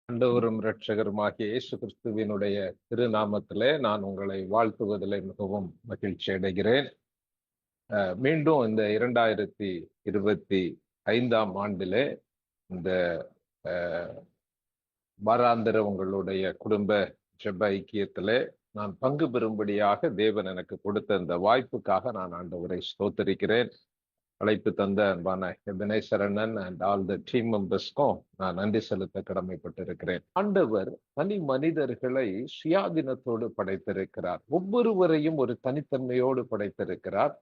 ஆண்டவரும் இரட்சகருமாகிய இயேசு கிறிஸ்துவினுடைய திருநாமத்திலே நான் உங்களை வாழ்த்துவதிலே மிகவும் மகிழ்ச்சி அடைகிறேன். மீண்டும் இந்த 2025ஆம் ஆண்டிலே இந்த வாராந்திர உங்களுடைய குடும்ப ஜெப ஐக்கியத்திலே நான் பங்கு பெறும்படியாக தேவன் எனக்கு கொடுத்த இந்த வாய்ப்புக்காக நான் ஆண்டவரை ஸ்தோத்தரிக்கிறேன். அழைப்பு தந்த அன்பான எபனேசரண்ணன் அண்ட் ஆல் த டீம் மெம்பர்ஸ்க்கும் நான் நன்றி செலுத்த கடமைப்பட்டிருக்கிறேன். ஆண்டவர் தனி மனிதர்களை சுயாதீனத்தோடு படைத்திருக்கிறார். ஒவ்வொருவரையும் ஒரு தனித்தன்மையோடு படைத்திருக்கிறார்.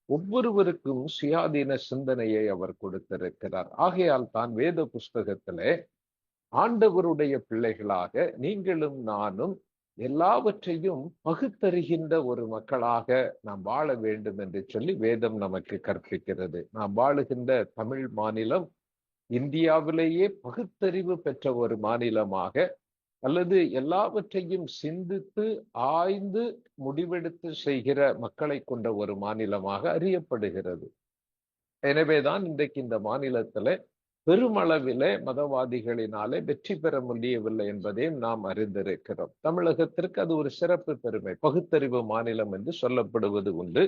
ஒவ்வொருவருக்கும் சுயாதீன சிந்தனையை அவர் கொடுத்திருக்கிறார். ஆகையால் தான் வேத புஸ்தகத்திலே ஆண்டவருடைய பிள்ளைகளாக நீங்களும் நானும் எல்லாவற்றையும் பகுத்தறிகின்ற ஒரு மக்களாக நாம் வாழ வேண்டும் என்று சொல்லி வேதம் நமக்கு கற்பிக்கிறது. நாம் வாழுகின்ற தமிழ் மாநிலம் இந்தியாவிலேயே பகுத்தறிவு பெற்ற ஒரு மாநிலமாக, அல்லது எல்லாவற்றையும் சிந்தித்து ஆய்ந்து முடிவெடுத்து செய்கிற மக்களை கொண்ட ஒரு மாநிலமாக அறியப்படுகிறது. எனவேதான் இன்றைக்கு இந்த மாநிலத்தில பெருமளவிலே மதவாதிகளினாலே வெற்றி பெற முடியவில்லை என்பதையும் நாம் அறிந்திருக்கிறோம். தமிழகத்திற்கு அது ஒரு சிறப்பு பெருமை, பகுத்தறிவு மாநிலம் என்று சொல்லப்படுவது உண்டு.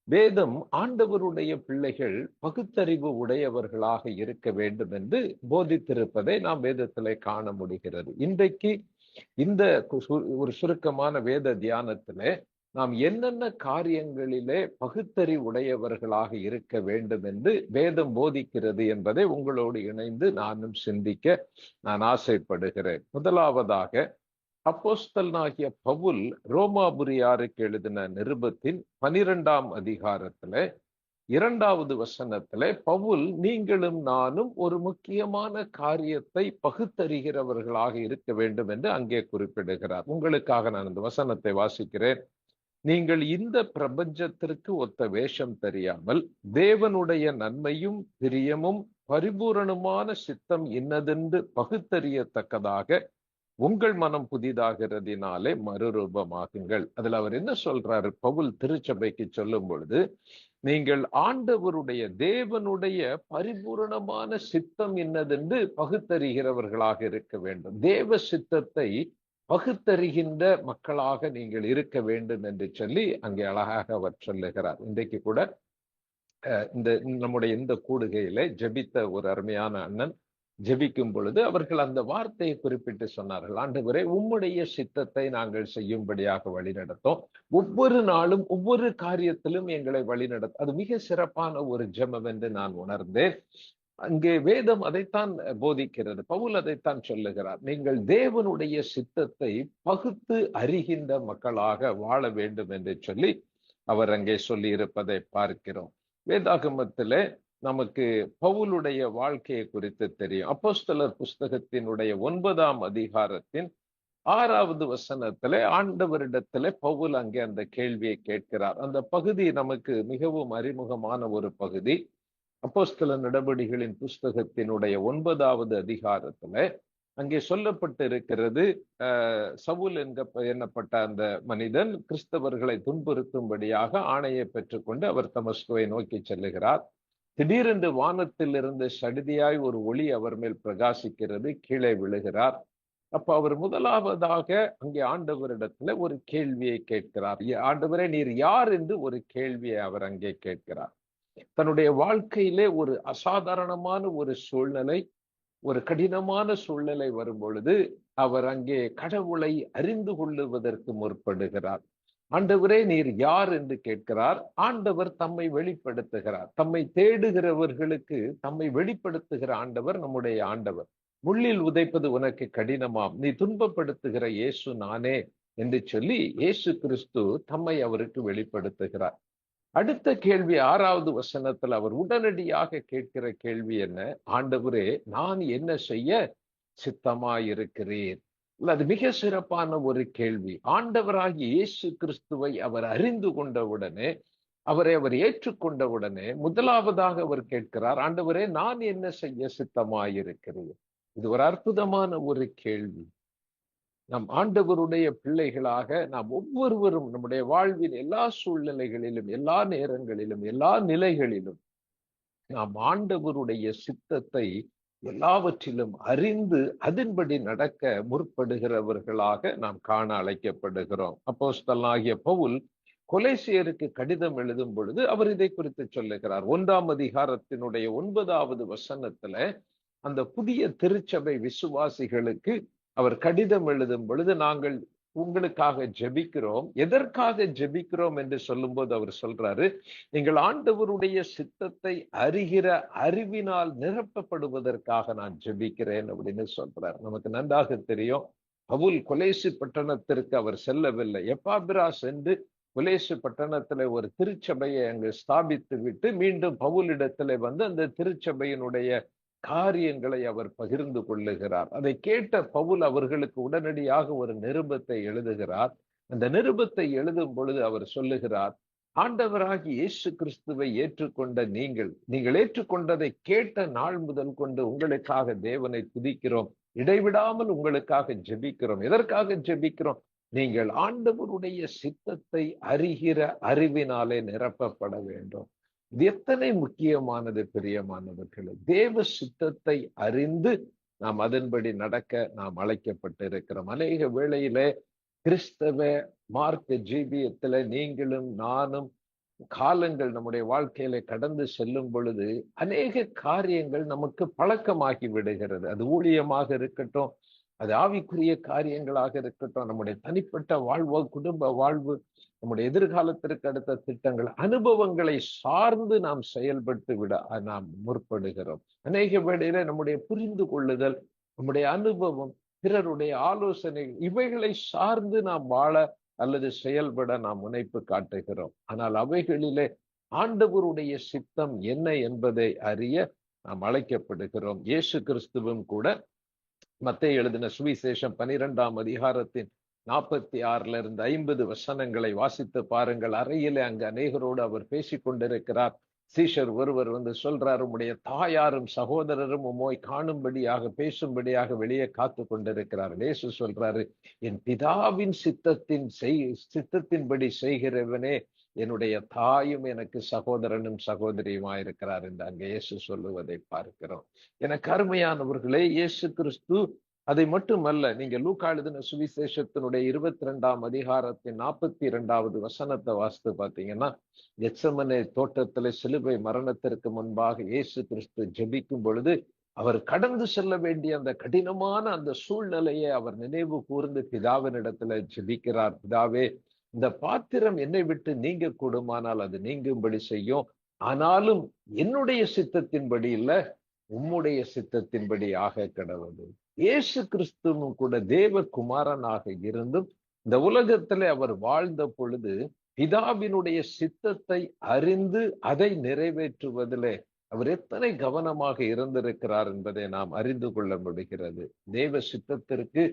வேதம் ஆண்டவருடைய பிள்ளைகள் பகுத்தறிவு உடையவர்களாக இருக்க வேண்டும் என்று போதித்திருப்பதை நாம் வேதத்திலே காண முடிகிறது. இன்றைக்கு இந்த ஒரு சுருக்கமான வேத தியானத்திலே நாம் என்னென்ன காரியங்களிலே பகுத்தறிவுடையவர்களாக இருக்க வேண்டும் என்று வேதம் போதிக்கிறது என்பதை உங்களோடு இணைந்து நானும் சிந்திக்க நான் ஆசைப்படுகிறேன். முதலாவதாக அப்போஸ்தலனாகிய பவுல் ரோமாபுரியாருக்கு எழுதின நிருபத்தின் 12ஆம் அதிகாரத்திலே 2வது வசனத்திலே பவுல் நீங்களும் நானும் ஒரு முக்கியமான காரியத்தை பகுத்தறிகிறவர்களாக இருக்க வேண்டும் என்று அங்கே குறிப்பிடுகிறார். உங்களுக்காக நான் இந்த வசனத்தை வாசிக்கிறேன். நீங்கள் இந்த பிரபஞ்சத்திற்கு ஒத்த வேஷம் தெரியாமல் தேவனுடைய நன்மையும் பிரியமும் பரிபூரணமான சித்தம் இன்னதென்று பகுத்தறியத்தக்கதாக உங்கள் மனம் புதிதாகிறதினாலே மறுரூபமாகுங்கள். அதுல அவர் என்ன சொல்றாரு? பவுல் திருச்சபைக்கு சொல்லும் பொழுது, நீங்கள் ஆண்டவருடைய தேவனுடைய பரிபூரணமான சித்தம் இன்னதென்று பகுத்தறிகிறவர்களாக இருக்க வேண்டும். தேவ சித்தத்தை பகுத்தறிகின்ற மக்களாக நீங்கள் இருக்க வேண்டும் என்று சொல்லி அங்கே அழகாக அவர் சொல்லுகிறார். இன்றைக்கு கூட இந்த நம்முடைய இந்த கூடுகையில ஜெபித்த ஒரு அருமையான அண்ணன் ஜெபிக்கும் பொழுது அவர்கள் அந்த வார்த்தையை குறிப்பிட்டு சொன்னார்கள். ஆண்டவரே, உம்முடைய சித்தத்தை நாங்கள் செய்யும்படியாக வழிநடத்தோம். ஒவ்வொரு நாளும் ஒவ்வொரு காரியத்திலும் எங்களை வழிநடத்த. அது மிக சிறப்பான ஒரு ஜெபம் என்று நான் உணர்ந்தேன். அங்கே வேதம் அதைத்தான் போதிக்கிறது. பவுல் அதைத்தான் சொல்லுகிறார். நீங்கள் தேவனுடைய சித்தத்தை பகுத்து அறிகின்ற மக்களாக வாழ வேண்டும் என்று சொல்லி அவர் அங்கே சொல்லி இருப்பதை பார்க்கிறோம். வேதாகமத்திலே நமக்கு பவுலுடைய வாழ்க்கையை குறித்து தெரியும். அப்போஸ்தலர் புஸ்தகத்தினுடைய 9ஆம் அதிகாரத்தின் 6வது வசனத்திலே ஆண்டவரிடத்திலே பவுல் அங்கே அந்த கேள்வியை கேட்கிறார். அந்த பகுதி நமக்கு மிகவும் அறிமுகமான ஒரு பகுதி. அப்போஸ்தல நடபடிகளின் புஸ்தகத்தினுடைய 9வது அதிகாரத்துல அங்கே சொல்லப்பட்டு இருக்கிறது. சவுல் எண்ணப்பட்ட அந்த மனிதன் கிறிஸ்தவர்களை துன்புறுத்தும்படியாக ஆணையை பெற்றுக்கொண்டு அவர் தமஸ்குவை நோக்கி செல்லுகிறார். திடீரென்று வானத்தில் இருந்து சடிதியாய் ஒரு ஒளி அவர் மேல் பிரகாசிக்கிறது. கீழே விழுகிறார். அப்ப அவர் முதலாவதாக அங்கே ஆண்டவரிடத்துல ஒரு கேள்வியை கேட்கிறார். ஆண்டவரே, நீர் யார் என்று ஒரு கேள்வியை அவர் அங்கே கேட்கிறார். தன்னுடைய வாழ்க்கையிலே ஒரு அசாதாரணமான ஒரு சூழ்நிலை, ஒரு கடினமான சூழ்நிலை வரும் பொழுது அவர் அங்கே கடவுளை அறிந்து கொள்ளுவதற்கு முற்படுகிறார். ஆண்டவரே, நீர் யார் என்று கேட்கிறார். ஆண்டவர் தம்மை வெளிப்படுத்துகிறார். தம்மை தேடுகிறவர்களுக்கு தம்மை வெளிப்படுத்துகிற ஆண்டவர் நம்முடைய ஆண்டவர். முள்ளில் உதைப்பது உனக்கு கடினமாம், நீ துன்பப்படுத்துகிற இயேசு நானே என்று சொல்லி இயேசு கிறிஸ்து தம்மை அவருக்கு வெளிப்படுத்துகிறார். அடுத்த கேள்வி 6வது வசனத்தில் அவர் உடனடியாக கேட்கிற கேள்வி என்ன? ஆண்டவரே, நான் என்ன செய்ய சித்தமாயிருக்கிறீர்? அது மிக சிறப்பான ஒரு கேள்வி. ஆண்டவராகிய இயேசு கிறிஸ்துவை அவர் அறிந்து கொண்டவுடனே, அவரை அவர் ஏற்றுக்கொண்டவுடனே முதலாவதாக அவர் கேட்கிறார், ஆண்டவரே, நான் என்ன செய்ய சித்தமாயிருக்கிறீர்? இது ஒரு அற்புதமான ஒரு கேள்வி. நம் ஆண்டவருடைய பிள்ளைகளாக நாம் ஒவ்வொருவரும் நம்முடைய வாழ்வின் எல்லா சூழ்நிலைகளிலும், எல்லா நேரங்களிலும், எல்லா நிலைகளிலும் நாம் ஆண்டவருடைய சித்தத்தை எல்லாவற்றிலும் அறிந்து அதன்படி நடக்க முற்படுகிறவர்களாக நாம் காண அழைக்கப்படுகிறோம். அப்போஸ்தலனாகிய பவுல் கொலேசியருக்கு கடிதம் எழுதும் பொழுது அவர் இதை குறித்து சொல்லுகிறார். 1ஆம் அதிகாரத்தினுடைய 9வது வசனத்துல அந்த புதிய திருச்சபை விசுவாசிகளுக்கு அவர் கடிதம் எழுதும் பொழுது, நாங்கள் உங்களுக்காக ஜெபிக்கிறோம். எதற்காக ஜெபிக்கிறோம் என்று சொல்லும்போது அவர் சொல்றாரு, நீங்கள் ஆண்டவருடைய சித்தத்தை அறிகிற அறிவினால் நிரப்பப்படுவதற்காக நான் ஜெபிக்கிறேன் அப்படின்னு சொல்றார். நமக்கு நன்றாக தெரியும், பவுல் கொலேசி பட்டணத்திற்கு அவர் செல்லவில்லை. எப்பாபிராஸ் என்று கொலேசி பட்டணத்துல ஒரு திருச்சபையை அங்கு ஸ்தாபித்து விட்டு மீண்டும் பவுலிடத்துல வந்து அந்த திருச்சபையினுடைய காரியங்களை அவர் பகிர்ந்து கொள்ளுகிறார். அதை கேட்ட பவுல் அவர்களுக்கு உடனடியாக ஒரு நிருபத்தை எழுதுகிறார். அந்த நிருபத்தை எழுதும் பொழுது அவர் சொல்லுகிறார், ஆண்டவராகி இயேசு கிறிஸ்துவை ஏற்றுக்கொண்ட நீங்கள் ஏற்றுக்கொண்டதை கேட்ட நாள் முதல் கொண்டு உங்களுக்காக தேவனை துதிக்கிறோம், இடைவிடாமல் உங்களுக்காக ஜெபிக்கிறோம். எதற்காக ஜெபிக்கிறோம்? நீங்கள் ஆண்டவருடைய சித்தத்தை அறிகிற அறிவினாலே நிரப்பப்பட வேண்டும். இது எத்தனை முக்கியமானது பிரியமானவர்களே. தேவ சித்தத்தை அறிந்து நாம் அதன்படி நடக்க நாம் அழைக்கப்பட்டு இருக்கிறோம். அநேக வேளையிலே கிறிஸ்தவ மார்க்க ஜீவியத்துல நீங்களும் நானும் காலங்கள் நம்முடைய வாழ்க்கையில கடந்து செல்லும் பொழுது அநேக காரியங்கள் நமக்கு பழக்கமாகி விடுகிறது. அது ஊழியமாக இருக்கட்டும், அது ஆவிக்குரிய காரியங்களாக இருக்கட்டும், நம்முடைய தனிப்பட்ட வாழ்வு, குடும்ப வாழ்வு, நம்முடைய எதிர்காலத்திற்கு அடுத்த திட்டங்கள், அனுபவங்களை சார்ந்து நாம் செயல்பட்டு விட நாம் முற்படுகிறோம். அநேக வேளையில நம்முடைய புரிந்து கொள்ளுதல், நம்முடைய அனுபவம், பிறருடைய ஆலோசனைகள், இவைகளை சார்ந்து நாம் வாழ அல்லது செயல்பட நாம் முனைப்பு காட்டுகிறோம். ஆனால் அவைகளிலே ஆண்டவருடைய சித்தம் என்ன என்பதை அறிய நாம் அழைக்கப்படுகிறோம். இயேசு கிறிஸ்துவும் கூட மத்தேயு எழுதின சுவிசேஷம் 12ஆம் அதிகாரத்தின் 46 50 வசனங்களை வாசித்து பாருங்கள். அறையிலே அங்கு அநேகரோடு அவர் பேசிக் கொண்டிருக்கிறார். சீஷர் ஒருவர் வந்து சொல்றார், உம்முடைய தாயாரும் சகோதரரும் உம்மை காணும்படியாக பேசும்படியாக வெளியே காத்து கொண்டிருக்கிறார். இயேசு சொல்றாரு, என் பிதாவின் சித்தத்தின்படி செய்கிறவனே என்னுடைய தாயும் எனக்கு சகோதரனும் சகோதரியுமாயிருக்கிறார் என்று அங்கே இயேசு சொல்லுவதை பார்க்கிறோம். எனக்கு அருமையானவர்களே, இயேசு கிறிஸ்து அதை மட்டுமல்ல, நீங்க லூக்கா எழுதின சுவிசேஷத்தினுடைய 22ஆம் அதிகாரத்தின் 42வது வசனத்தை வாசித்து பார்த்தீங்கன்னா, கெத்செமனே தோட்டத்திலே சிலுவை மரணத்திற்கு முன்பாக இயேசு கிறிஸ்து ஜெபிக்கும் பொழுது அவர் கடந்து செல்ல வேண்டிய அந்த கடினமான அந்த சூழ்நிலையை அவர் நினைவு கூர்ந்து பிதாவினிடத்துல ஜெபிக்கிறார். பிதாவே, இந்த பாத்திரம் என்னை விட்டு நீங்க கூடுமானால் அது நீங்கும்படி செய்யும், ஆனாலும் என்னுடைய சித்தத்தின்படி இல்ல, உம்முடைய சித்தத்தின்படி ஆக கடவுது. இயேசு கிறிஸ்துவும் கூட தேவகுமாரனாக இருந்தும் இந்த உலகத்திலே அவர் வாழ்ந்த பொழுது பிதாவினுடைய சித்தத்தை அறிந்து அதை நிறைவேற்றுவதிலே அவர் எத்தனை கவனமாக இருந்திருக்கிறார் என்பதை நாம் அறிந்து கொள்ள முடிகிறது. தேவ சித்தத்திற்கு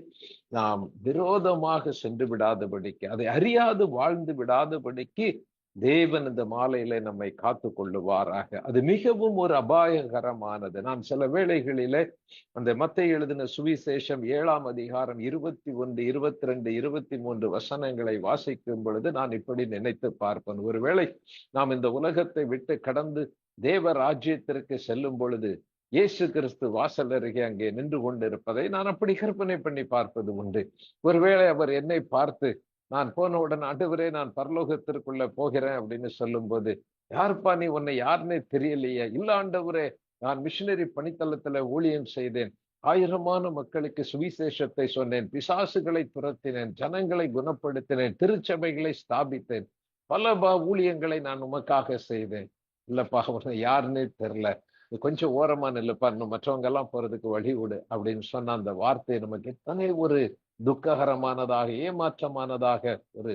நாம் விரோதமாக சென்று விடாதபடிக்கு, அதை அறியாது வாழ்ந்து விடாதபடிக்கு தேவன் இந்த மாலையிலே நம்மை காத்து கொள்ளுவாராக. அது மிகவும் ஒரு அபாயகரமானது. நான் சில வேளைகளிலே அந்த மத்தேயு எழுதின சுவிசேஷம் 7ஆம் அதிகாரம் 21, 22, 23 வசனங்களை வாசிக்கும் பொழுது நான் இப்படி நினைத்து பார்ப்பேன். ஒருவேளை நாம் இந்த உலகத்தை விட்டு கடந்து தேவ ராஜ்யத்திற்கு செல்லும் பொழுது இயேசு கிறிஸ்து வாசல் அருகே அங்கே நின்று கொண்டிருப்பதை நான் அப்படி கற்பனை பண்ணி பார்ப்பது உண்டு. ஒருவேளை அவர் என்னை பார்த்து, நான் போனவுடன் ஆண்டவரே நான் பரலோகத்திற்குள்ள போகிறேன் அப்படின்னு சொல்லும் போது, யாருப்பா நீ, உன்னை யாருன்னே தெரியலையே. இல்ல ஆண்டவரே, நான் மிஷினரி பணித்தளத்துல ஊழியம் செய்தேன், ஆயிரமான மக்களுக்கு சுவிசேஷத்தை சொன்னேன், பிசாசுகளை துரத்தினேன், ஜனங்களை குணப்படுத்தினேன், திருச்சபைகளை ஸ்தாபித்தேன், பல ஊழியங்களை நான் உமக்காக செய்தேன். இல்லப்பா, உன்னை யாருன்னே தெரியல, கொஞ்சம் ஓரமா நில்லுப்பா, இன்னும் மற்றவங்க எல்லாம் போறதுக்கு வழி விடு அப்படின்னு சொன்ன அந்த வார்த்தை நமக்கு எத்தனை ஒரு துக்ககரமானதாக, ஏமாற்றமானதாக, ஒரு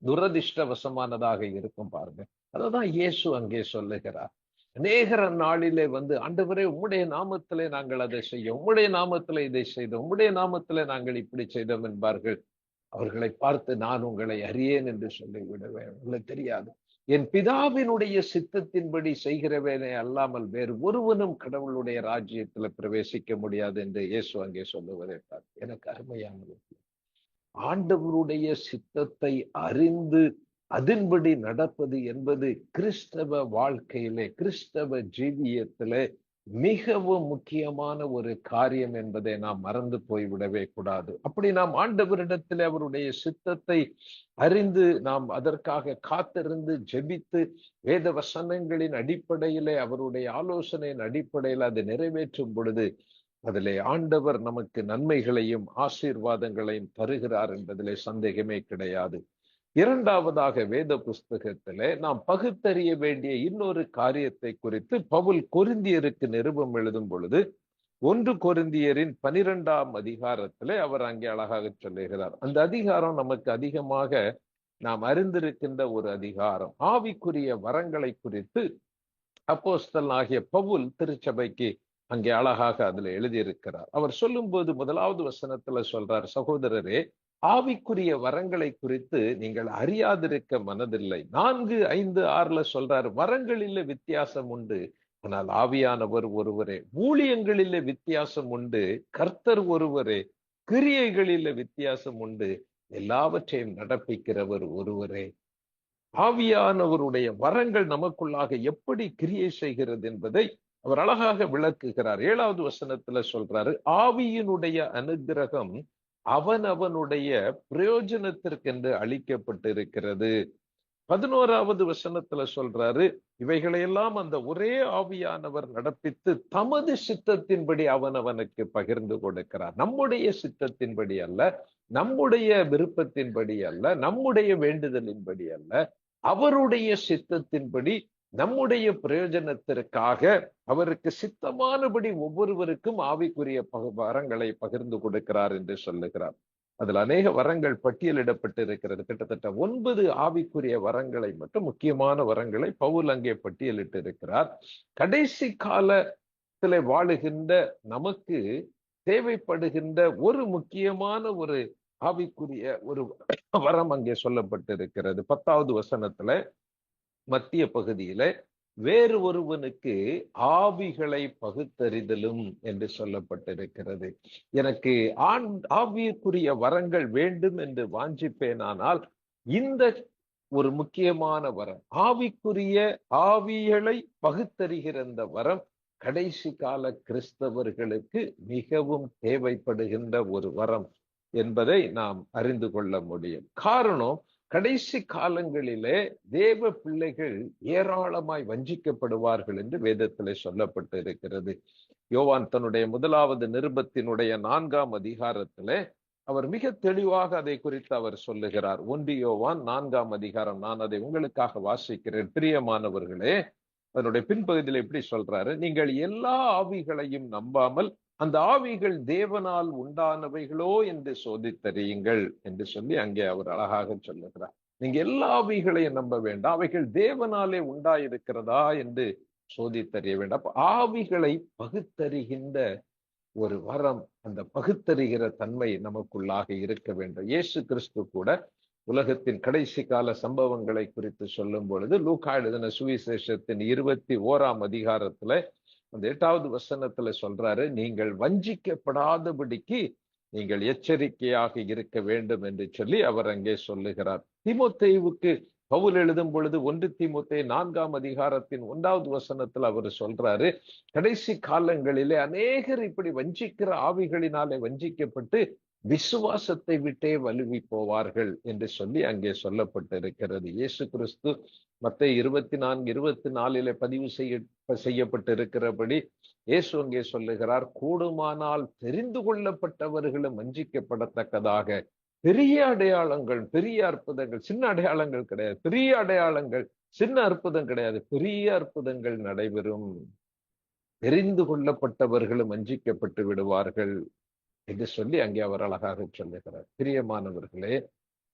துரதிர்ஷ்டவசமானதாக இருக்கும் பாருங்க. அததான் இயேசு அங்கே சொல்லுகிறார். அநேகர நாளிலே வந்து, ஆண்டவரே உம்முடைய நாமத்திலே நாங்கள் அதை செய்யும், உம்முடைய நாமத்திலே இதை செய்தோம், உம்முடைய நாமத்திலே நாங்கள் இப்படி செய்தோம் என்பார்கள். அவர்களை பார்த்து நான் உங்களை அறியேன் என்று சொல்லி விடுவேன். உங்களுக்கு தெரியாது, என் பிதாவினுடைய சித்தத்தின்படி செய்கிறவனே அல்லாமல் வேறு ஒருவனும் கடவுளுடைய ராஜ்யத்துல பிரவேசிக்க முடியாது என்று இயேசு அங்கே சொல்லுவதை பார்த்து எனக்கு அருமையானது. ஆண்டவருடைய சித்தத்தை அறிந்து அதன்படி நடப்பது என்பது கிறிஸ்தவ வாழ்க்கையிலே, கிறிஸ்தவ ஜீவியத்திலே மிகவும் முக்கியமான ஒரு காரியம் என்பதை நாம் மறந்து போய்விடவே கூடாது. அப்படி நாம் ஆண்டவரிடத்தில் அவருடைய சித்தத்தை அறிந்து நாம் அதற்காக காத்திருந்து ஜெபித்து வேத வசனங்களின் அடிப்படையிலே அவருடைய ஆலோசனையின் அடிப்படையில் அதை நிறைவேற்றும் பொழுது அதிலே ஆண்டவர் நமக்கு நன்மைகளையும் ஆசீர்வாதங்களையும் தருகிறார் என்பதிலே சந்தேகமே கிடையாது. இரண்டாவதாக வேத புஸ்தகத்திலே நாம் பகுத்தறிய வேண்டிய இன்னொரு காரியத்தை குறித்து பவுல் கொரிந்தியருக்கு நிருபம் எழுதும் பொழுது 1 கொரிந்தியரின் 12ஆம் அதிகாரத்திலே அவர் அங்கே அழகாக சொல்லுகிறார். அந்த அதிகாரம் நமக்கு அதிகமாக நாம் அறிந்திருக்கின்ற ஒரு அதிகாரம். ஆவிக்குரிய வரங்களை குறித்து அப்போஸ்தலனாகிய பவுல் திருச்சபைக்கு அங்கே அழகாக அதுல எழுதியிருக்கிறார். அவர் சொல்லும்போது 1வது வசனத்துல சொல்றார், சகோதரரே, ஆவிக்குரிய வரங்களை குறித்து நீங்கள் அறியாதிருக்க மனதில்லை. 4, 5, 6ல சொல்றாரு, வரங்களிலே வித்தியாசம் உண்டு, ஆனால் ஆவியானவர் ஒருவரே. ஊழியங்களிலே வித்தியாசம் உண்டு, கர்த்தர் ஒருவரே. கிரியைகளிலே வித்தியாசம் உண்டு, எல்லாவற்றையும் நடப்பிக்கிறவர் ஒருவரே. ஆவியானவருடைய வரங்கள் நமக்குள்ளாக எப்படி கிரியை செய்கிறது என்பதை அவர் அழகாக விளக்குகிறார். 7வது வசனத்துல சொல்றாரு, ஆவியினுடைய அனுக்கிரகம் அவனவனுடைய பிரயோஜனத்திற்கென்று அளிக்கப்பட்டிருக்கிறது. 11வது வசனத்துல சொல்றாரு, இவைகளையெல்லாம் அந்த ஒரே ஆவியானவர் நடப்பித்து தமது சித்தத்தின்படி அவனவனுக்கு பகிர்ந்து கொடுக்கிறார். நம்முடைய சித்தத்தின்படி அல்ல, நம்முடைய விருப்பத்தின்படி அல்ல, நம்முடைய வேண்டுதலின்படி அல்ல, அவருடைய சித்தத்தின்படி நம்முடைய பிரயோஜனத்திற்காக அவருக்கு சித்தமானபடி ஒவ்வொருவருக்கும் ஆவிக்குரிய வரங்களை பகிர்ந்து கொடுக்கிறார் என்று சொல்லுகிறார். அதில் அநேக வரங்கள் பட்டியலிடப்பட்டிருக்கிறது. கிட்டத்தட்ட 9 ஆவிக்குரிய வரங்களை மட்டும், முக்கியமான வரங்களை பவுல் அங்கே பட்டியலிட்டு இருக்கிறார். கடைசி காலத்திலே வாழுகின்ற நமக்கு தேவைப்படுகின்ற ஒரு முக்கியமான ஒரு ஆவிக்குரிய ஒரு வரம் அங்கே சொல்லப்பட்டிருக்கிறது. 10வது வசனத்துல மத்திய பகுதியில வேறு ஒருவனுக்கு ஆவிகளை பகுத்தறிதலும் என்று சொல்லப்பட்டிருக்கிறது. எனக்கு ஆவிக்குரிய வரங்கள் வேண்டும் என்று வாஞ்சிப்பேனானால் இந்த ஒரு முக்கியமான வரம், ஆவிக்குரிய ஆவிகளை பகுத்தறிகிற இந்த வரம் கடைசி கால கிறிஸ்தவர்களுக்கு மிகவும் தேவைப்படுகின்ற ஒரு வரம் என்பதை நாம் அறிந்து கொள்ள முடியும். காரணம், கடைசி காலங்களிலே தேவ பிள்ளைகள் ஏராளமாய் வஞ்சிக்கப்படுவார்கள் என்று வேதத்திலே சொல்லப்பட்டு இருக்கிறது. யோவான் தன்னுடைய 1வது நிருபத்தினுடைய 4ஆம் அதிகாரத்திலே அவர் மிக தெளிவாக அதை குறித்து அவர் சொல்லுகிறார். 1 யோவான் 4ஆம் அதிகாரம், நான் அதை உங்களுக்காக வாசிக்கிறேன். பிரியமானவர்களே, அதனுடைய பின்பகுதியில் எப்படி சொல்றாரு, நீங்கள் எல்லா ஆவிகளையும் நம்பாமல் அந்த ஆவிகள் தேவனால் உண்டானவைகளோ என்று சோதித்தறியுங்கள் என்று சொல்லி அங்கே அவர் அழகாக சொல்லுகிறார். நீங்க எல்லா ஆவிகளையும் நம்ப வேண்டாம், அவைகள் தேவனாலே உண்டாயிருக்கிறதா என்று சோதித்தறிய வேண்டாம். அப்ப ஆவிகளை பகுத்தறிகின்ற ஒரு வரம், அந்த பகுத்தறிகிற தன்மை நமக்குள்ளாக இருக்க வேண்டும். இயேசு கிறிஸ்து கூட உலகத்தின் கடைசி கால சம்பவங்களை குறித்து சொல்லும் பொழுது லூக்கா எழுதின சுவிசேஷத்தின் 21ஆம் அதிகாரத்துல அந்த 8வது வசனத்துல சொல்றாரு, நீங்கள் வஞ்சிக்கப்படாதபடிக்கு நீங்கள் எச்சரிக்கையாக இருக்க வேண்டும் என்று சொல்லி அவர் அங்கே சொல்லுகிறார். தீமோத்தேயுவுக்கு பவுல் எழுதும் பொழுது 1 தீமோத்தேயு 4ஆம் அதிகாரத்தின் 1வது வசனத்துல அவர் சொல்றாரு, கடைசி காலங்களிலே அநேகர் இப்படி வஞ்சிக்கிற ஆவிகளினாலே வஞ்சிக்கப்பட்டு விசுவாசத்தை விட்டே வலுவி போவார்கள் என்று சொல்லி அங்கே சொல்லப்பட்டிருக்கிறது. இயேசு கிறிஸ்து மத்தேயு 24:24 பதிவு செய்யப்பட்டிருக்கிறபடி இயேசு அங்கே சொல்லுகிறார், கூடுமானால் தெரிந்து கொள்ளப்பட்டவர்களும் வஞ்சிக்கப்படத்தக்கதாக பெரிய அடையாளங்கள், பெரிய அற்புதங்கள், சின்ன அடையாளங்கள் கிடையாது, பெரிய அடையாளங்கள், சின்ன அற்புதம் கிடையாது, பெரிய அற்புதங்கள் நடைபெறும். தெரிந்து கொள்ளப்பட்டவர்களும் வஞ்சிக்கப்பட்டு விடுவார்கள் என்று சொல்லி அங்கே அவர் அழகாக சொல்லுகிறார். பிரியமானவர்களே,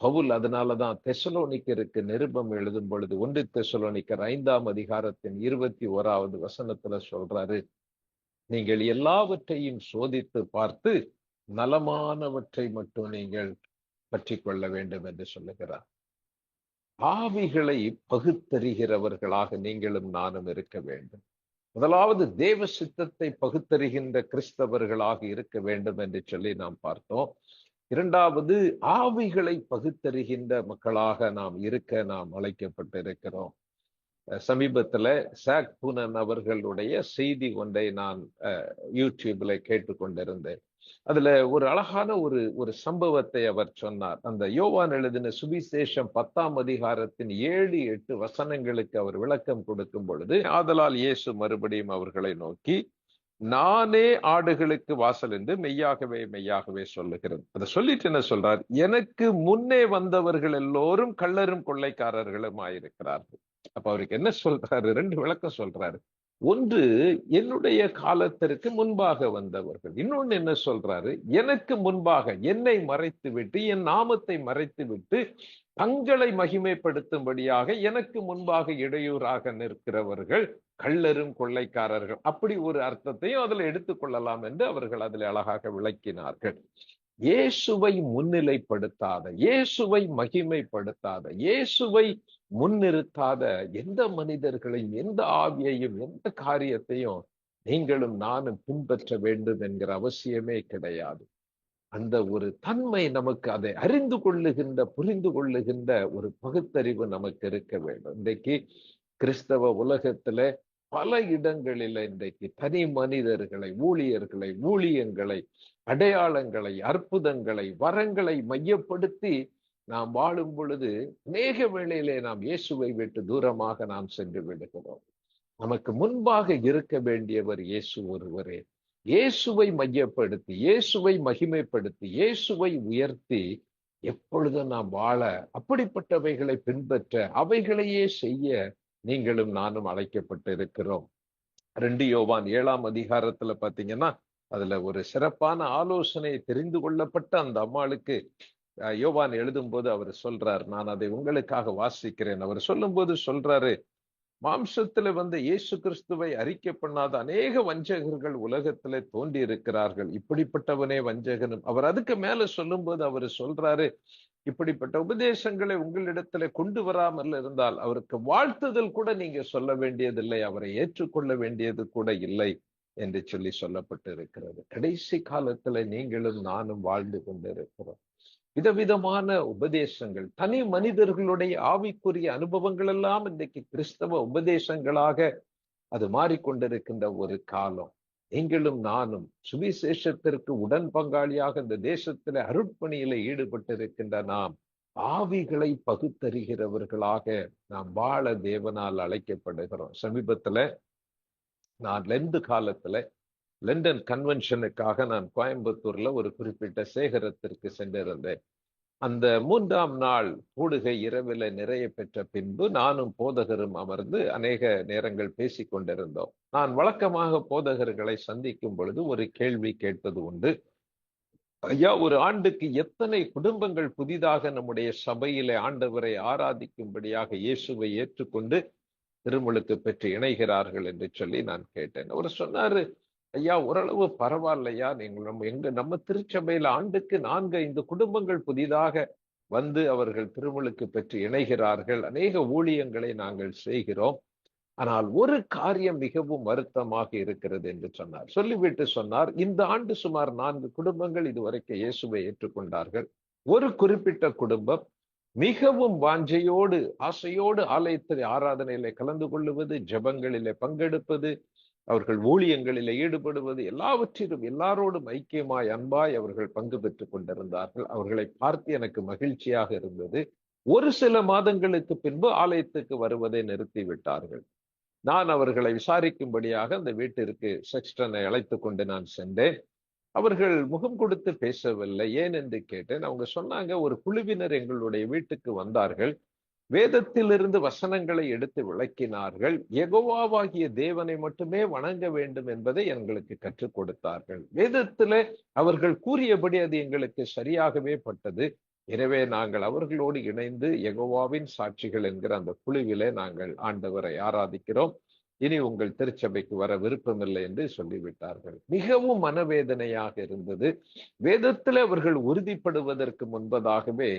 பவுல் அதனாலதான் தெசலோனிக்கருக்கு நிருபம் எழுதும் பொழுது 1 தெசலோனிக்கர் 5ஆம் அதிகாரத்தின் 21வது வசனத்துல சொல்றாரு, நீங்கள் எல்லாவற்றையும் சோதித்து பார்த்து நலமானவற்றை மட்டும் நீங்கள் பற்றி கொள்ள வேண்டும் என்று சொல்லுகிறார். ஆவிகளை பகுத்தறிகிறவர்களாக நீங்களும் நானும் இருக்க வேண்டும். முதலாவது தேவ சித்தத்தை பகுத்தறிகின்ற கிறிஸ்தவர்களாக இருக்க வேண்டும் என்று சொல்லி நாம் பார்த்தோம். இரண்டாவது ஆவிகளை பகுத்தறிகின்ற மக்களாக நாம் இருக்க நாம் அழைக்கப்பட்டிருக்கிறோம். சமீபத்துல சாக் பூனன் அவர்களுடைய செய்தி ஒன்றை நான் யூடியூப்ல கேட்டுக்கொண்டிருந்தேன். அதுல ஒரு அழகான ஒரு ஒரு சம்பவத்தை அவர் சொன்னார். அந்த யோவான் எழுதின சுவிசேஷம் 10ஆம் அதிகாரத்தின் 7-8 வசனங்களுக்கு அவர் விளக்கம் கொடுக்கும் பொழுது, ஆதலால் இயேசு மறுபடியும் அவர்களை நோக்கி, நானே ஆடுகளுக்கு வாசல் என்று மெய்யாகவே மெய்யாகவே சொல்லுகிறது. அதை சொல்லிட்டு என்ன சொல்றார்? எனக்கு முன்னே வந்தவர்கள் எல்லோரும் கள்ளரும் கொள்ளைக்காரர்களும் ஆயிருக்கிறார்கள். அப்ப அவருக்கு என்ன சொல்றாரு? 2 விளக்கம் சொல்றாரு. ஒன்று, என்னுடைய காலத்திற்கு முன்பாக வந்தவர்கள். இன்னொன்னு என்ன சொல்றாரு? எனக்கு முன்பாக என்னை மறைத்து விட்டு, என் நாமத்தை மறைத்து விட்டு, தங்களை மகிமைப்படுத்தும்படியாக எனக்கு முன்பாக இடையூறாக நிற்கிறவர்கள் கள்ளரும் கொள்ளைக்காரர்கள். அப்படி ஒரு அர்த்தத்தையும் அதுல எடுத்துக்கொள்ளலாம் என்று அவர்கள் அதில் அழகாக விளக்கினார்கள். இயேசுவை முன்னிலைப்படுத்தாத, இயேசுவை மகிமைப்படுத்தாத, இயேசுவை முன்னிறுத்தாத எந்த மனிதர்களையும், எந்த ஆவியையும், எந்த காரியத்தையும் நீங்களும் நானும் பின்பற்ற வேண்டும் என்கிற அவசியமே கிடையாது. அந்த ஒரு தன்மை நமக்கு, அதை அறிந்து கொள்ளுகின்ற, புரிந்து கொள்ளுகின்ற ஒரு பகுத்தறிவு நமக்கு இருக்க வேண்டும். இன்றைக்கு கிறிஸ்தவ உலகத்துல பல இடங்களில இன்றைக்கு தனி மனிதர்களை, ஊழியர்களை, ஊழியங்களை, அடையாளங்களை, அற்புதங்களை, வரங்களை மையப்படுத்தி நாம் வாழும் பொழுது அநேக வேளையிலே நாம் இயேசுவை விட்டு தூரமாக நாம் சென்று விடுகிறோம். நமக்கு முன்பாக இருக்க வேண்டியவர் இயேசு ஒருவரே. இயேசுவை மையப்படுத்தி, இயேசுவை மகிமைப்படுத்தி, இயேசுவை உயர்த்தி எப்பொழுதும் நாம் வாழ, அப்படிப்பட்டவைகளை பின்பற்ற, அவைகளையே செய்ய நீங்களும் நானும் அழைக்கப்பட்டு இருக்கிறோம். 2 யோவான் 7ஆம் அதிகாரத்துல பாத்தீங்கன்னா, அதுல ஒரு சிறப்பான ஆலோசனை தெரிந்து கொள்ளப்பட்ட அந்த அம்மாளுக்கு யோவான் எழுதும் போது அவர் சொல்றார். நான் அதை உங்களுக்காக வாசிக்கிறேன். அவர் சொல்லும் போது சொல்றாரு, மாம்சத்துல வந்த இயேசு கிறிஸ்துவை அறிக்கை பண்ணாத அநேக வஞ்சகர்கள் உலகத்திலே தோன்றி இருக்கிறார்கள். இப்படிப்பட்டவனே வஞ்சகனும். அவர் அதுக்கு மேல சொல்லும் போது அவர் சொல்றாரு, இப்படிப்பட்ட உபதேசங்களை உங்களிடத்துல கொண்டு வராமல் இருந்தால் அவருக்கு வாழ்த்துதல் கூட நீங்க சொல்ல வேண்டியதில்லை, அவரை ஏற்றுக்கொள்ள வேண்டியது கூட இல்லை என்று சொல்லப்பட்டு இருக்கிறது. கடைசி காலத்துல நீங்களும் நானும் வாழ்ந்து கொண்டிருக்கிறோம். விதவிதமான உபதேசங்கள், தனி மனிதர்களுடைய ஆவிக்குரிய அனுபவங்கள் எல்லாம் இன்றைக்கு கிறிஸ்தவ உபதேசங்களாக அது மாறிக்கொண்டிருக்கின்ற ஒரு காலம். நீங்களும் நானும் சுவிசேஷத்திற்கு உடன் பங்காளியாக இந்த தேசத்தில அருட்பணியில ஈடுபட்டிருக்கின்ற நாம் ஆவிகளை பகுத்தறிகிறவர்களாக நாம் வாழ தேவனால் அழைக்கப்படுகிறோம். சமீபத்துல நான் லெந்து காலத்துல லண்டன் கன்வென்ஷனுக்காக நான் கோயம்புத்தூர்ல ஒரு குறிப்பிட்ட சேகரத்திற்கு சென்றிருந்தேன். அந்த 3ஆம் நாள் கூடுகை இரவில நிறைய பெற்ற பின்பு நானும் போதகரும் அமர்ந்து அநேக நேரங்கள் பேசிக் கொண்டிருந்தோம். நான் வழக்கமாக போதகர்களை சந்திக்கும் பொழுது ஒரு கேள்வி கேட்பது உண்டு. ஐயா, ஒரு ஆண்டுக்கு எத்தனை குடும்பங்கள் புதிதாக நம்முடைய சபையிலே ஆண்டவரை ஆராதிக்கும்படியாக இயேசுவை ஏற்றுக்கொண்டு திருமுழுக்கு பெற்று இணைகிறார்கள் என்று சொல்லி நான் கேட்டேன். அவர் சொன்னாரு, ஐயா, ஓரளவு பரவாயில்லையா, நீங்கள் நம்ம திருச்சபையில ஆண்டுக்கு 4-5 குடும்பங்கள் புதிதாக வந்து அவர்கள் திருமுழுக்கு பெற்று இணைகிறார்கள். அநேக ஊழியங்களை நாங்கள் செய்கிறோம். ஆனால் ஒரு காரியம் மிகவும் வருத்தமாக இருக்கிறது என்று சொன்னார். சொல்லிவிட்டு சொன்னார், இந்த ஆண்டு சுமார் 4 குடும்பங்கள் இதுவரைக்கும் இயேசுவை ஏற்றுக்கொண்டார்கள். ஒரு குறிப்பிட்ட குடும்பம் மிகவும் வாஞ்சையோடு, ஆசையோடு ஆலயத்தில் ஆராதனையிலே கலந்து கொள்ளுவது, ஜெபங்களிலே பங்கெடுப்பது, அவர்கள் ஊழியங்களிலே ஈடுபடுவது, எல்லாவற்றிலும் எல்லாரோடும் ஐக்கியமாய், அன்பாய் அவர்கள் பங்கு பெற்றுக் கொண்டிருந்தார்கள். அவர்களை பார்த்து எனக்கு மகிழ்ச்சியாக இருந்தது. ஒரு சில மாதங்களுக்கு பின்பு ஆலயத்துக்கு வருவதை நிறுத்திவிட்டார்கள். நான் அவர்களை விசாரிக்கும்படியாக அந்த வீட்டிற்கு செக்ஸ்டனை அழைத்துக் கொண்டு நான் சென்றேன். அவர்கள் முகம் கொடுத்து பேசவில்லை. ஏன் என்று கேட்டேன். அவங்க சொன்னாங்க, ஒரு குழுவினர் எங்களுடைய வீட்டுக்கு வந்தார்கள், வேதத்திலிருந்து வசனங்களை எடுத்து விளக்கினார்கள், யெகோவாவாகிய தேவனை மட்டுமே வணங்க வேண்டும் என்பதை எங்களுக்கு கற்றுக் கொடுத்தார்கள். வேதத்திலே அவர்கள் கூறியபடி அது எங்களுக்கு சரியாகவே பட்டது. எனவே நாங்கள் அவர்களோடு இணைந்து யெகோவாவின் சாட்சிகள் என்கிற அந்த குழுவிலே நாங்கள் ஆண்டவரை ஆராதிக்கிறோம். இனி உங்கள் திருச்சபைக்கு வர விருப்பமில்லை என்று சொல்லிவிட்டார்கள். மிகவும் மனவேதனையாக இருந்தது. வேதத்தில் அவர்கள் உறுதிப்படுவதற்கு முன்பதாகவே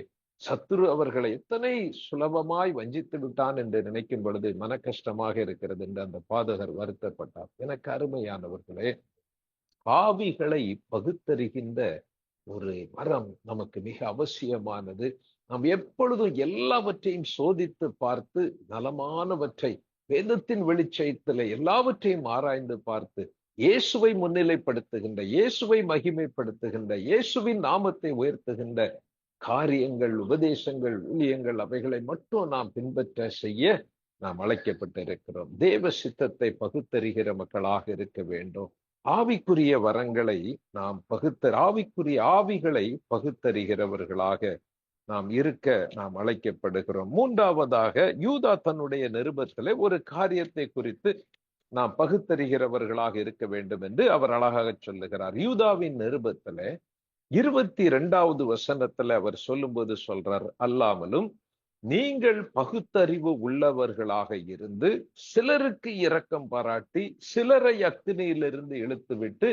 சத்துரு அவர்களை எத்தனை சுலபமாய் வஞ்சித்து விட்டான் என்று நினைக்கும் பொழுது மன கஷ்டமாக இருக்கிறது என்று அந்த பாதகர் வருத்தப்பட்டார். எனக்கு அருமையானவர்களே, ஆவிகளை பகுத்தறிகின்ற ஒரு வரம் நமக்கு மிக அவசியமானது. நாம் எப்பொழுதும் எல்லாவற்றையும் சோதித்து பார்த்து நலமானவற்றை வேதத்தின் வெளிச்சத்திலே எல்லாவற்றையும் ஆராய்ந்து பார்த்து இயேசுவை முன்னிலைப்படுத்துகின்ற, இயேசுவை மகிமைப்படுத்துகின்ற, இயேசுவின் நாமத்தை உயர்த்துகின்ற காரியங்கள், உபதேசங்கள், ஊழியங்கள் அவைகளை மட்டும் நாம் பின்பற்ற செய்ய நாம் அழைக்கப்பட்டிருக்கிறோம். தேவ சித்தத்தை பகுத்தறிகிற மக்களாக இருக்க வேண்டும். ஆவிக்குரிய வரங்களை நாம் ஆவிக்குரிய ஆவிகளை பகுத்தறிகிறவர்களாக நாம் இருக்க நாம் அழைக்கப்படுகிறோம். மூன்றாவதாக யூதா தன்னுடைய நிருபத்திலே ஒரு காரியத்தை குறித்து நாம் பகுத்தறிகிறவர்களாக இருக்க வேண்டும் என்று அவர் அழகாக சொல்லுகிறார். யூதாவின் நிருபத்திலே 22வது வசனத்துல அவர் சொல்லும்போது சொல்றார், அல்லாமலும் நீங்கள் பகுத்தறிவு உள்ளவர்களாக இருந்து சிலருக்கு இரக்கம் பாராட்டி சிலரை அக்கினியிலிருந்து இழுத்துவிட்டு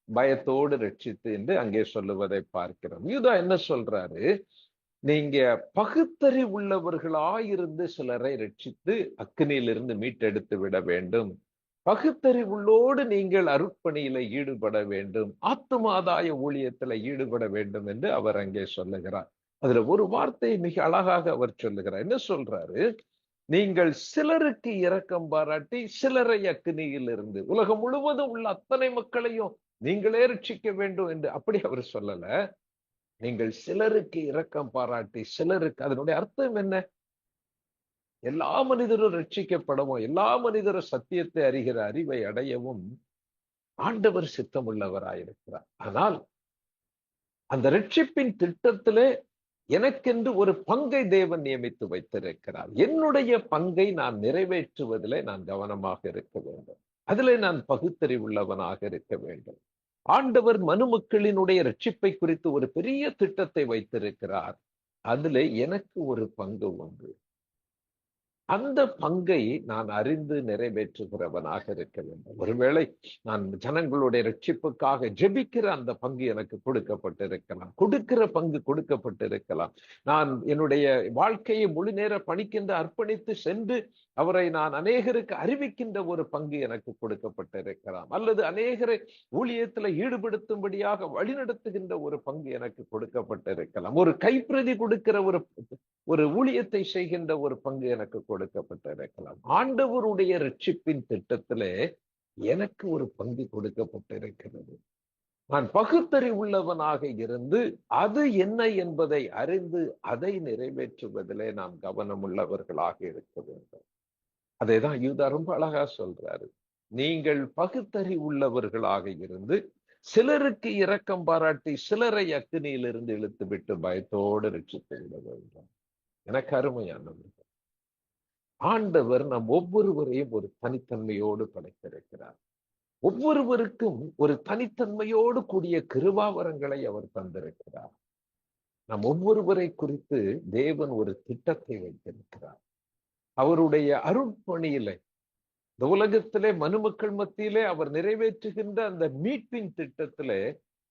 பயத்தோடு ரட்சித்து என்று அங்கே சொல்லுவதை பார்க்கிறோம். யூதா என்ன சொல்றாரு? நீங்க பகுத்தறிவு உள்ளவர்களாயிருந்து சிலரை ரட்சித்து அக்கினியிலிருந்து மீட்டெடுத்து விட வேண்டும். பகுத்தறிவுள்ளோடு நீங்கள் அருட்பணியில ஈடுபட வேண்டும், ஆத்துமாதாய ஊழியத்துல ஈடுபட வேண்டும் என்று அவர் அங்கே சொல்லுகிறார். அதுல ஒரு வார்த்தை மிக அழகாக அவர் சொல்லுகிறார். என்ன சொல்றாரு? நீங்கள் சிலருக்கு இரக்கம் பாராட்டி சிலரை அக்கினியில் இருந்து, உலகம் முழுவதும் உள்ள அத்தனை மக்களையும் நீங்களே ரட்சிக்க வேண்டும் என்று அப்படி அவர் சொல்லல. நீங்கள் சிலருக்கு இரக்கம் பாராட்டி சிலருக்கு, அதனுடைய அர்த்தம் என்ன? எல்லா மனிதரும் ரட்சிக்கப்படவும், எல்லா மனிதரும் சத்தியத்தை அறிகிற அறிவை அடையவும் ஆண்டவர் சித்தம் உள்ளவராயிருக்கிறார். ஆனால் அந்த ரட்சிப்பின் திட்டத்திலே எனக்கென்று ஒரு பங்கை தேவன் நியமித்து வைத்திருக்கிறார். என்னுடைய பங்கை நான் நிறைவேற்றுவதிலே நான் கவனமாக இருக்க வேண்டும். அதிலே நான் பகுத்தறிவுள்ளவனாக இருக்க வேண்டும். ஆண்டவர் மனுமக்களினுடைய ரட்சிப்பை குறித்து ஒரு பெரிய திட்டத்தை வைத்திருக்கிறார். அதிலே எனக்கு ஒரு பங்கு உண்டு. அந்த பங்கை நான் அறிந்து நிறைவேற்றுகிறவனாக இருக்க வேண்டும். ஒருவேளை நான் ஜனங்களுடைய ரட்சிப்புக்காக ஜெபிக்கிற அந்த பங்கு எனக்கு கொடுக்கப்பட்டிருக்கலாம், கொடுக்கிற பங்கு கொடுக்கப்பட்டிருக்கலாம். நான் என்னுடைய வாழ்க்கையை முழு நேர பணிக்கின்ற அர்ப்பணித்து சென்று அவரை நான் அநேகருக்கு அறிவிக்கின்ற ஒரு பங்கு எனக்கு கொடுக்கப்பட்டிருக்கலாம், அல்லது அநேகரை ஊழியத்தில் ஈடுபடுத்தும்படியாக வழிநடத்துகின்ற ஒரு பங்கு எனக்கு கொடுக்கப்பட்டிருக்கலாம், ஒரு கைப்பிரதி கொடுக்கிற ஒரு ஊழியத்தை செய்கின்ற ஒரு பங்கு எனக்கு கொடுக்கப்பட்டிருக்கலாம். ஆண்டவருடைய ரட்சிப்பின் திட்டத்திலே எனக்கு ஒரு பங்கு கொடுக்கப்பட்டிருக்கிறது. நான் பகுத்தறிவுள்ளவனாக இருந்து அது என்ன என்பதை அறிந்து அதை நிறைவேற்றுவதிலே நாம் கவனம் உள்ளவர்களாக இருக்க வேண்டும். அதைதான் யூதா ரொம்ப அழகா சொல்றாரு. நீங்கள் பகுத்தறிவுள்ளவர்களாக இருந்து சிலருக்கு இரக்கம் பாராட்டி சிலரை அக்கினியிலிருந்து இழுத்துவிட்டு பயத்தோடு ரட்சித்து விட வேண்டும். எனக்கு அருமையானவர்கள், ஆண்டவர் நம் ஒவ்வொருவரையும் ஒரு தனித்தன்மையோடு படைத்திருக்கிறார். ஒவ்வொருவருக்கும் ஒரு தனித்தன்மையோடு கூடிய கிருபாவரங்களை அவர் தந்திருக்கிறார். நம் ஒவ்வொருவரை குறித்து தேவன் ஒரு திட்டத்தை வைத்திருக்கிறார். அவருடைய அருட்பணியிலே இந்த உலகத்திலே மனுமக்கள் மத்தியிலே அவர் நிறைவேற்றுகின்ற அந்த மீட்பின் திட்டத்திலே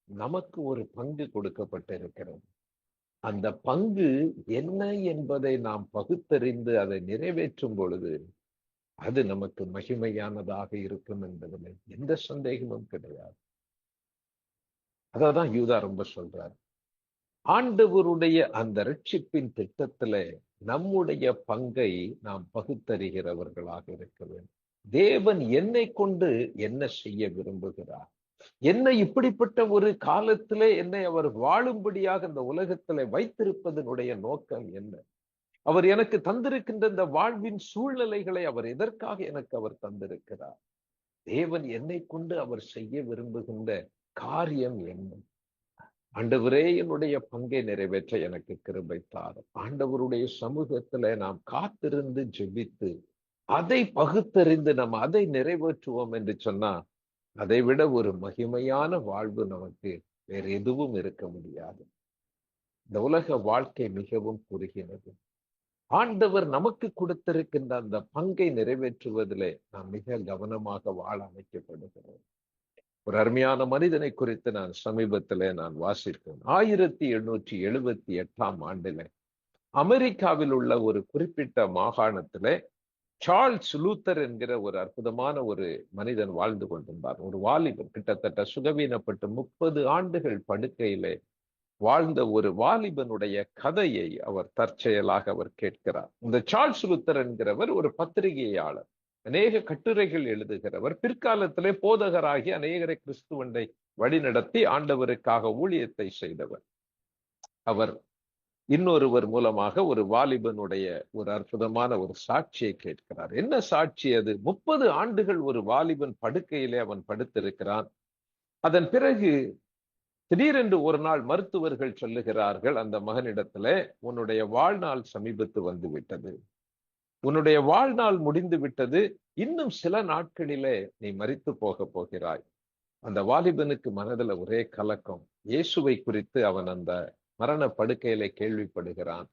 நமக்கு ஒரு பங்கு கொடுக்கப்பட்டிருக்கிறது. அந்த பங்கு என்ன என்பதை நாம் பகுத்தறிந்து அதை நிறைவேற்றும் பொழுது அது நமக்கு மகிமையானதாக இருக்கும் என்பதில் எந்த சந்தேகமும் கிடையாது. அதான் யூதா ரொம்ப சொல்றார். ஆண்டவருடைய அந்த ரட்சிப்பின் திட்டத்திலே நம்முடைய பங்கை நாம் பகுத்தறிகிறவர்களாக இருக்க வேண்டும். தேவன் என்னை கொண்டு என்ன செய்ய விரும்புகிறார், என்னை இப்படிப்பட்ட ஒரு காலத்திலே என்னை அவர் வாழும்படியாக இந்த உலகத்திலே வைத்திருப்பதனுடைய நோக்கம் என்ன, அவர் எனக்கு தந்திருக்கின்ற இந்த வாழ்வின் சூழ்நிலைகளை அவர் எதற்காக எனக்கு அவர் தந்திருக்கிறார், தேவன் என்னை கொண்டு அவர் செய்ய விரும்புகின்ற காரியம் என்ன. ஆண்டவரே, என்னுடைய பங்கை நிறைவேற்ற எனக்கு கிருபை தாரும். ஆண்டவருடைய சமூகத்துல நாம் காத்திருந்து ஜெபித்து அதை பகுத்தறிந்து நாம் அதை நிறைவேற்றுவோம் என்று சொன்னா அதை விட ஒரு மகிமையான வாழ்வு நமக்கு வேற எதுவும் இருக்க முடியாது. இந்த உலக வாழ்க்கை மிகவும் குறுகினது. ஆண்டவர் நமக்கு கொடுத்திருக்கின்ற அந்த பங்கை நிறைவேற்றுவதிலே நாம் மிக கவனமாக வாழ அமைக்கப்படுகிறோம். ஒரு அருமையான மனிதனை குறித்து நான் சமீபத்திலே நான் வாசித்தேன். 1878 ஆண்டிலே அமெரிக்காவில் உள்ள ஒரு குறிப்பிட்ட மாகாணத்திலே சார்ல்ஸ் லூத்தர் என்கிற ஒரு அற்புதமான ஒரு மனிதன் வாழ்ந்து கொண்டிருந்தார். ஒரு வாலிபன், கிட்டத்தட்ட சுகவீனப்பட்டு 30 ஆண்டுகள் படுக்கையிலே வாழ்ந்த ஒரு வாலிபனுடைய கதையை அவர் தற்செயலாக அவர் கேட்கிறார். இந்த சார்ல்ஸ் லூத்தர் என்கிறவர் ஒரு பத்திரிகையாளர். அநேக கட்டுரைகள் எழுதுகிறவர், பிற்காலத்திலே போதகராகி அநேகரை கிறிஸ்துவண்டை வழிநடத்தி ஆண்டவருக்காக ஊழியத்தை செய்தவர். அவர் இன்னொருவர் மூலமாக ஒரு வாலிபனுடைய ஒரு அற்புதமான ஒரு சாட்சியை கேட்கிறார். என்ன சாட்சி அது? 30 ஆண்டுகள் ஒரு வாலிபன் படுக்கையிலே அவன் படுத்திருக்கிறான். அதன் பிறகு திடீரென்று ஒரு நாள் மருத்துவர்கள் சொல்லுகிறார்கள் அந்த மகனிடத்திலே, உன்னுடைய வாழ்நாள் சமீபத்து வந்து விட்டது, உன்னுடைய வாழ்நாள் முடிந்து விட்டது, இன்னும் சில நாட்களிலே நீ மரித்து போக போகிறாய். அந்த வாலிபனுக்கு மனதில் ஒரே கலக்கம். இயேசுவை குறித்து அவன் அந்த மரண படுக்கையிலே கேள்விப்படுகிறான்.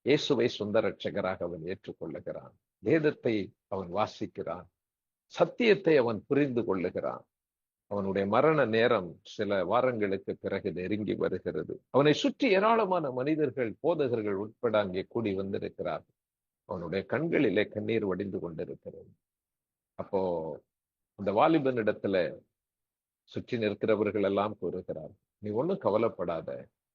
இயேசுவை சொந்த ரட்சகராக அவன் ஏற்றுக்கொள்ளுகிறான். வேதத்தை அவன் வாசிக்கிறான். சத்தியத்தை அவன் புரிந்து கொள்ளுகிறான். அவனுடைய மரண நேரம் சில வாரங்களுக்கு பிறகு நெருங்கி வருகிறது. அவனை சுற்றி ஏராளமான மனிதர்கள், போதகர்கள் உட்பட அங்கே கூடி வந்திருக்கிறார்கள். அவனுடைய கண்களிலே கண்ணீர் வடிந்து கொண்டிருக்கிறது. அப்போ அந்த வாலிபனிடத்துல சுற்றி நிற்கிறவர்கள் எல்லாம் கூறுகிறார், நீ ஒண்ணும் கவலைப்படாத,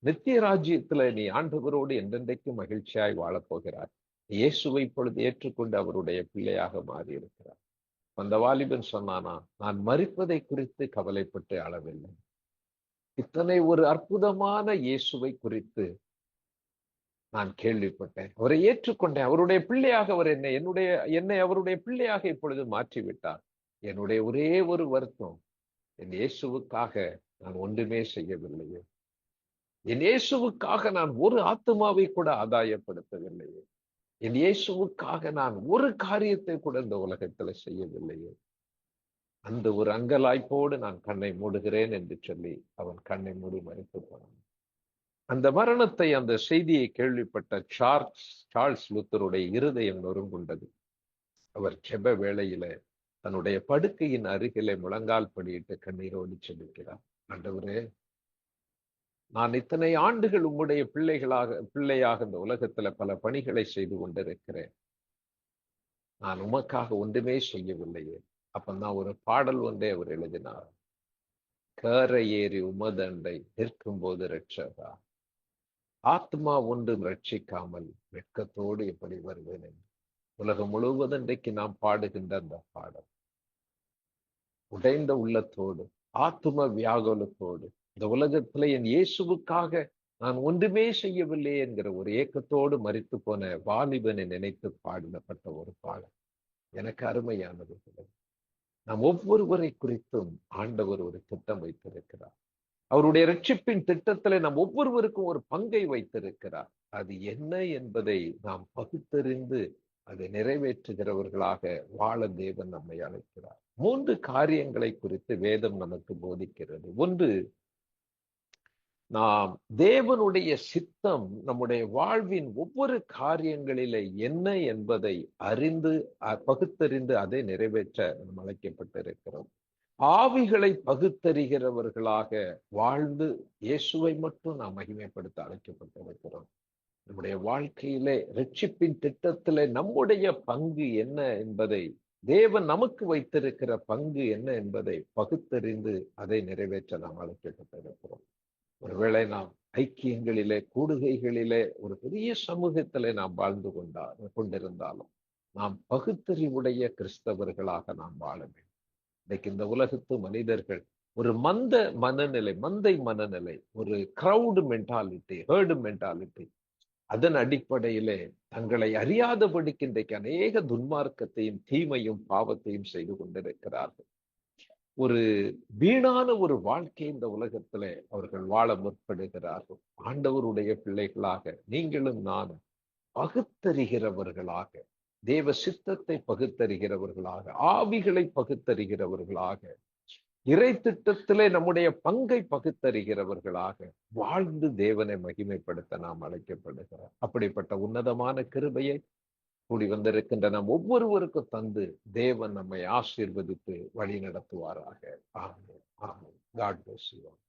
நித்திய ராஜ்யத்துல நீ ஆண்டவரோடு என்றென்றைக்கும் மகிழ்ச்சியாய் வாழப்போகிறார். இயேசுவை இப்பொழுது ஏற்றுக்கொண்டு அவருடைய பிள்ளையாக மாறி இருக்கிறார். அந்த வாலிபன் சொன்னானா, நான் மரிப்பதை குறித்து கவலைப்பட்டு அளவில்லை. இத்தனை ஒரு அற்புதமான இயேசுவை குறித்து நான் கேள்விப்பட்டேன், அவரை ஏற்றுக்கொண்டேன், அவருடைய பிள்ளையாக அவர் என்னை அவருடைய பிள்ளையாக இப்பொழுது மாற்றிவிட்டார். என்னுடைய ஒரே ஒரு வருத்தம், என் இயேசுவுக்காக நான் ஒன்றுமே செய்யவில்லையே, என் இயேசுவுக்காக நான் ஒரு ஆத்துமாவை கூட ஆதாயப்படுத்தவில்லையே, என் இயேசுவுக்காக நான் ஒரு காரியத்தை கூட இந்த உலகத்துல செய்யவில்லையே. அந்த ஒரு அங்கலாய்ப்போடு நான் கண்ணை மூடுகிறேன் என்று சொல்லி அவன் கண்ணை மூடி மறித்து போனான். அந்த மரணத்தை, அந்த செய்தியை கேள்விப்பட்ட சார்ல்ஸ் லூத்தருடைய இருதயம் நொறுங்குண்டது. அவர் ஜெப வேளையில தன்னுடைய படுக்கையின் அருகிலே முழங்கால் படியிட்டு கண்ணீரோடு செபிக்கிறார். ஆண்டவரே, நான் இத்தனை ஆண்டுகள் உம்முடைய பிள்ளையாக இந்த உலகத்துல பல பணிகளை செய்து கொண்டிருக்கிறேன். நான் உமக்காக ஒன்றுமே செய்யவில்லையே. அப்பந்தான் ஒரு பாடல் ஒன்றே அவர் எழுதினார். கரை ஏறி உமதண்டை நிற்கும் போது ரட்சகா, ஆத்மா ஒன்றும் ரட்சிக்காமல் வெட்கத்தோடு எப்படி வருவேன் என்று. உலகம் முழுவதும் இன்றைக்கு நாம் பாடுகின்ற அந்த பாடல், உடைந்த உள்ளத்தோடு, ஆத்தும வியாகுலத்தோடு, இந்த உலகத்துல என் இயேசுவுக்காக நான் ஒன்றுமே செய்யவில்லை என்கிற ஒரு ஏக்கத்தோடு மரித்து போன வாலிபனை நினைத்து பாடப்பட்ட ஒரு பாடல் எனக்கு அருமையானது. நாம் ஒவ்வொருவரை குறித்தும் ஆண்டவர் ஒரு திட்டம் வைத்திருக்கிறார். அவருடைய ரட்சிப்பின் திட்டத்திலே நாம் ஒவ்வொருவருக்கும் ஒரு பங்கை வைத்திருக்கிறார். அது என்ன என்பதை நாம் பகுத்தறிந்து அதை நிறைவேற்றுகிறவர்களாக வாழ தேவன் நம்மை அழைக்கிறார். 3 காரியங்களை குறித்து வேதம் நமக்கு போதிக்கிறது. ஒன்று, நாம் தேவனுடைய சித்தம் நம்முடைய வாழ்வின் ஒவ்வொரு காரியங்களிலே என்ன என்பதை அறிந்து பகுத்தறிந்து அதை நிறைவேற்ற நாம் அழைக்கப்பட்டிருக்கிறோம். ஆவிகளை பகுத்தறிகிறவர்களாக வாழ்ந்து இயேசுவை மட்டும் நாம் மகிமைப்படுத்த அழைக்கப்பட்டிருக்கிறோம். நம்முடைய வாழ்க்கையிலே ரட்சிப்பின் திட்டத்திலே நம்முடைய பங்கு என்ன என்பதை, தேவன் நமக்கு வைத்திருக்கிற பங்கு என்ன என்பதை பகுத்தறிந்து அதை நிறைவேற்ற நாம் அழைக்கப்பட்டிருக்கிறோம். ஒருவேளை நாம் ஐக்கியங்களிலே, கூடுகைகளிலே, ஒரு பெரிய சமூகத்திலே நாம் வாழ்ந்து கொண்டிருந்தாலும் நாம் பகுத்தறிவுடைய கிறிஸ்தவர்களாக நாம் வாழ வேண்டும். இன்னைக்கு இந்த உலகத்து மனிதர்கள் ஒரு மந்தை மனநிலை, ஒரு கிரவுடு மென்டாலிட்டி, ஹேர்டு மென்டாலிட்டி, அதன் அடிப்படையிலே தங்களை அறியாதபடிக்கு இன்றைக்கு அநேக துன்மார்க்கத்தையும் தீமையும் பாவத்தையும் செய்து கொண்டிருக்கிறார்கள். ஒரு வீணான ஒரு வாழ்க்கை இந்த உலகத்திலே அவர்கள் வாழ முற்படுகிறார்கள். ஆண்டவருடைய பிள்ளைகளாக நீங்களும் நானும் பகுத்தறிகிறவர்களாக, தேவ சித்தத்தை பகுத்தறிகிறவர்களாக, ஆவிகளை பகுத்தறிகிறவர்களாக, இறை திட்டத்திலே நம்முடைய பங்கை பகுத்தறிகிறவர்களாக வாழ்ந்து தேவனை மகிமைப்படுத்த நாம் அழைக்கப்படுகிறோம். அப்படிப்பட்ட உன்னதமான கிருபையை கூடி வந்திருக்கின்ற நாம் ஒவ்வொருவருக்கும் தந்து தேவன் நம்மை ஆசீர்வதித்து வழி நடத்துவாராக. ஆமென். ஆமென். God bless you all.